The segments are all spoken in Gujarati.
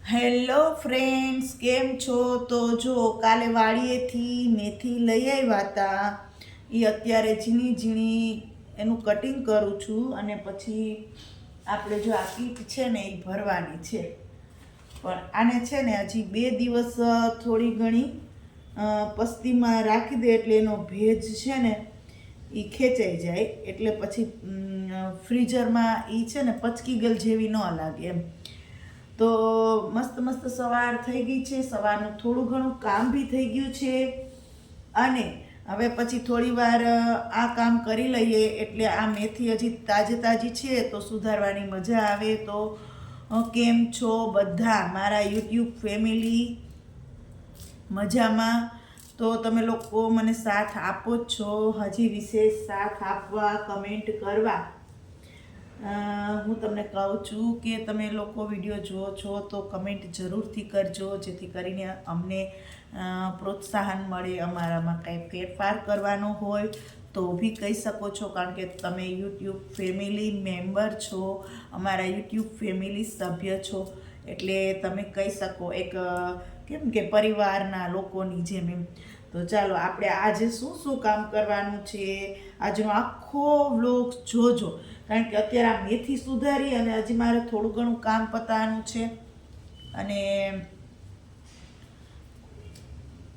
હેલો ફ્રેન્ડ્સ, કેમ છો? તો જો કાલે વાડીએથી મેથી લઈ આવ્યા હતા. એ અત્યારે ઝીણી ઝીણી એનું કટિંગ કરું છું અને પછી આપણે જો આ કીટ છે ને એ ભરવાની છે. પણ આને છે ને હજી 2 દિવસ થોડી ઘણી પસ્તીમાં રાખી દે એટલે એનો ભેજ છે ને એ ખેંચાઈ જાય, એટલે પછી ફ્રીઝરમાં એ છે ને પચકી ગયેલ જેવી ન લાગે એમ. તો મસ્ત મસ્ત સવાર થઈ ગઈ છે. સવારનું થોડું ઘણું કામ બી થઈ ગયું છે અને હવે પછી થોડી વાર આ કામ કરી લઈએ એટલે આ મેથી હજી તાજી છે તો સુધારવાની મજા આવે. તો કેમ છો બધા મારા યુટ્યુબ ફેમિલી? મજામાં? તો તમે લોકો મને સાથ આપો જ છો. હજી વિશેષ સાથ આપવા, કમેન્ટ કરવા હું તમને કહું છું કે તમે લોકો વિડીયો જુઓ છો તો કમેન્ટ જરૂરથી કરજો, જેથી કરીને અમને પ્રોત્સાહન મળે. અમારામાં કંઈ ફેરફાર કરવાનો હોય તો બી કહી શકો છો, કારણ કે તમે યુટ્યુબ ફેમિલી મેમ્બર છો, અમારા યુટ્યુબ ફેમિલી સભ્ય છો, એટલે તમે કહી શકો એક કેમ કે પરિવારના લોકોની જેમ એમ. તો ચાલો આપણે આજે શું કામ કરવાનું છે આજનો આખો વ્લોગ જોજો, કારણ કે અત્યારે આ મેથી સુધારી અને હજી મારે થોડું ઘણું કામ પતાવવાનું છે અને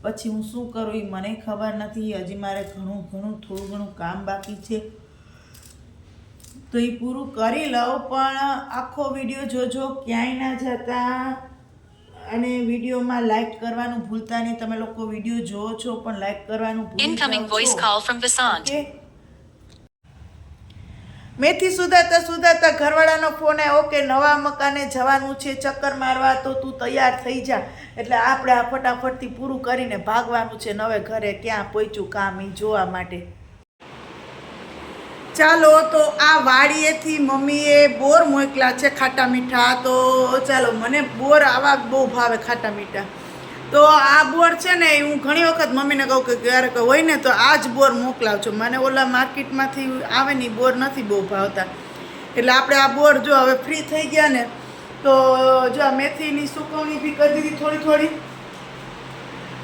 પછી હું શું કરું એ મને ખબર નથી. હજી મારે થોડું ઘણું કામ બાકી છે તો એ પૂરું કરી લઉં. પણ આખો વિડીયો જોજો, ક્યાંય ના જતા અને વિડીયોમાં લાઈક કરવાનું ભૂલતા નહીં. તમે લોકો વિડીયો જોવો છો પણ લાઈક કરવાનું ભૂલતા છો. મેથી સુધારતા ઘરવાળાનો ફોન આવ્યો કે નવા મકાને જવાનું છે ચક્કર મારવા, તો તું તૈયાર થઈ જા. એટલે આપણે આ ફટાફટથી પૂરું કરીને ભાગવાનું છે નવે ઘરે. ક્યાં પહોંચ્યું કામ એ જોવા માટે. ચાલો, તો આ વાડીએથી મમ્મીએ બોર મોકલા છે ખાટા મીઠા. તો ચાલો, મને બોર આવા બહુ ભાવે ખાટા મીઠા. તો આ બોર છે ને હું ઘણી વખત મમ્મીને કહું કે ક્યારેક હોય ને તો આ જ બોર મોકલાવજો. મને ઓલા માર્કેટમાંથી આવે ને બોર નથી બહુ ભાવતા. એટલે આપણે આ બોર જો હવે ફ્રી થઈ ગયા ને તો જો આ મેથીની સુકવણી બી કરી દીધી થોડી.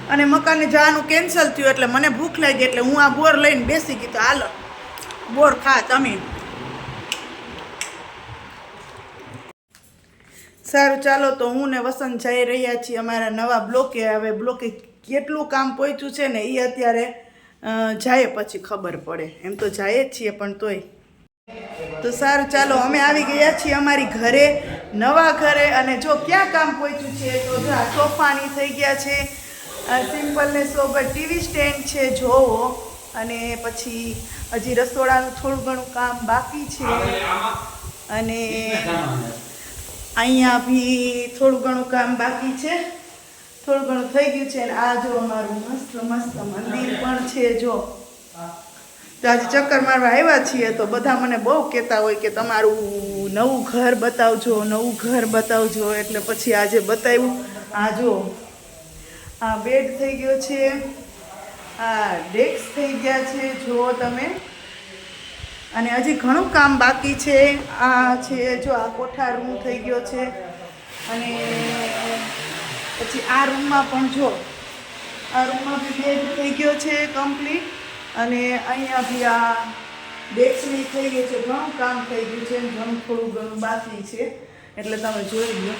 અને મકાને જવાનું કેન્સલ થયું એટલે મને ભૂખ લાગી એટલે હું આ બોર લઈને બેસી ગઈ. તો હાલો બોર ખા તમે. સારું, ચાલો, તો હું ને વસંત જઈ રહ્યા છીએ અમારા નવા બ્લોકે. હવે બ્લોકે કેટલું કામ પહોંચ્યું છે ને એ અત્યારે જાય પછી ખબર પડે. એમ તો જાય જ છીએ પણ તોય. તો સારું, ચાલો, અમે આવી ગયા છીએ અમારી ઘરે, નવા ઘરે. અને જો ક્યાં કામ પહોંચ્યું છે તો જો આ સોફાની થઈ ગયા છે, સિમ્પલ ને સોબર ટીવી સ્ટેન્ડ છે જોવો. અને પછી હજી રસોડાનું થોડું ઘણું કામ બાકી છે અને અહીંયા બી થોડું ઘણું કામ બાકી છે. થોડું ઘણું થઈ ગયું છે. અને આ જો અમારું મસ્ત મંદિર પણ છે. જો તો આજે ચક્કર મારવા આવ્યા છીએ તો બધા મને બહુ કહેતા હોય કે તમારું નવું ઘર બતાવજો. એટલે પછી આજે બતાવ્યું. આ જો આ બેડ થઈ ગયો છે, આ ડેસ્ક થઈ ગયા છે જો તમે. અને હજી ઘણું કામ બાકી છે. આ છે જો આ કોઠા રૂમ થઈ ગયો છે. અને પછી આ રૂમમાં પણ જો આ રૂમમાં બી બેડ થઈ ગયો છે કમ્પ્લીટ. અને અહીંયા બી આ ડેસ્કની થઈ ગઈ છે. ઘણું કામ થઈ ગયું છે, થોડું ઘણું બાકી છે. એટલે તમે જોઈ લો.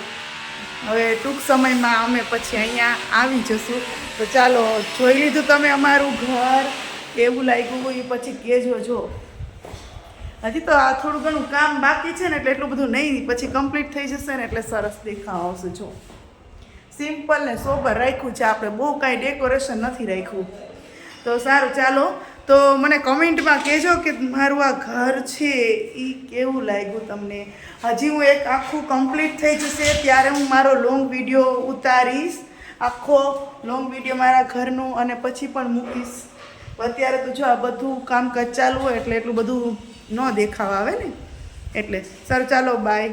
હવે ટૂંક સમયમાં અમે પછી અહીંયા આવી જશું. તો ચાલો, જોઈ લીધું તમે અમારું ઘર, કેવું લાગ્યું એ પછી કહેજો. જો હજી તો આ થોડું ઘણું કામ બાકી છે ને એટલે એટલું બધું નહીં, પછી કમ્પ્લીટ થઈ જશે ને એટલે સરસ દેખાવ આવશે. જો સિમ્પલ ને સોબર રાખ્યું છે આપણે, બહુ કાંઈ ડેકોરેશન નથી રાખ્યું. તો સારું, ચાલો, તો મને કમેન્ટમાં કહેજો કે મારું આ ઘર છે એ કેવું લાગ્યું તમને. હજી હું એક આખું કમ્પ્લીટ થઈ જશે ત્યારે હું મારો લોંગ વિડીયો ઉતારીશ, આખો લોંગ વિડીયો મારા ઘરનું, અને પછી પણ મૂકીશ. અત્યારે તો જો આ બધું કામકાજ ચાલુ હોય એટલે એટલું બધું ન દેખાવા આવે ને એટલે. સારું, ચાલો, બાય.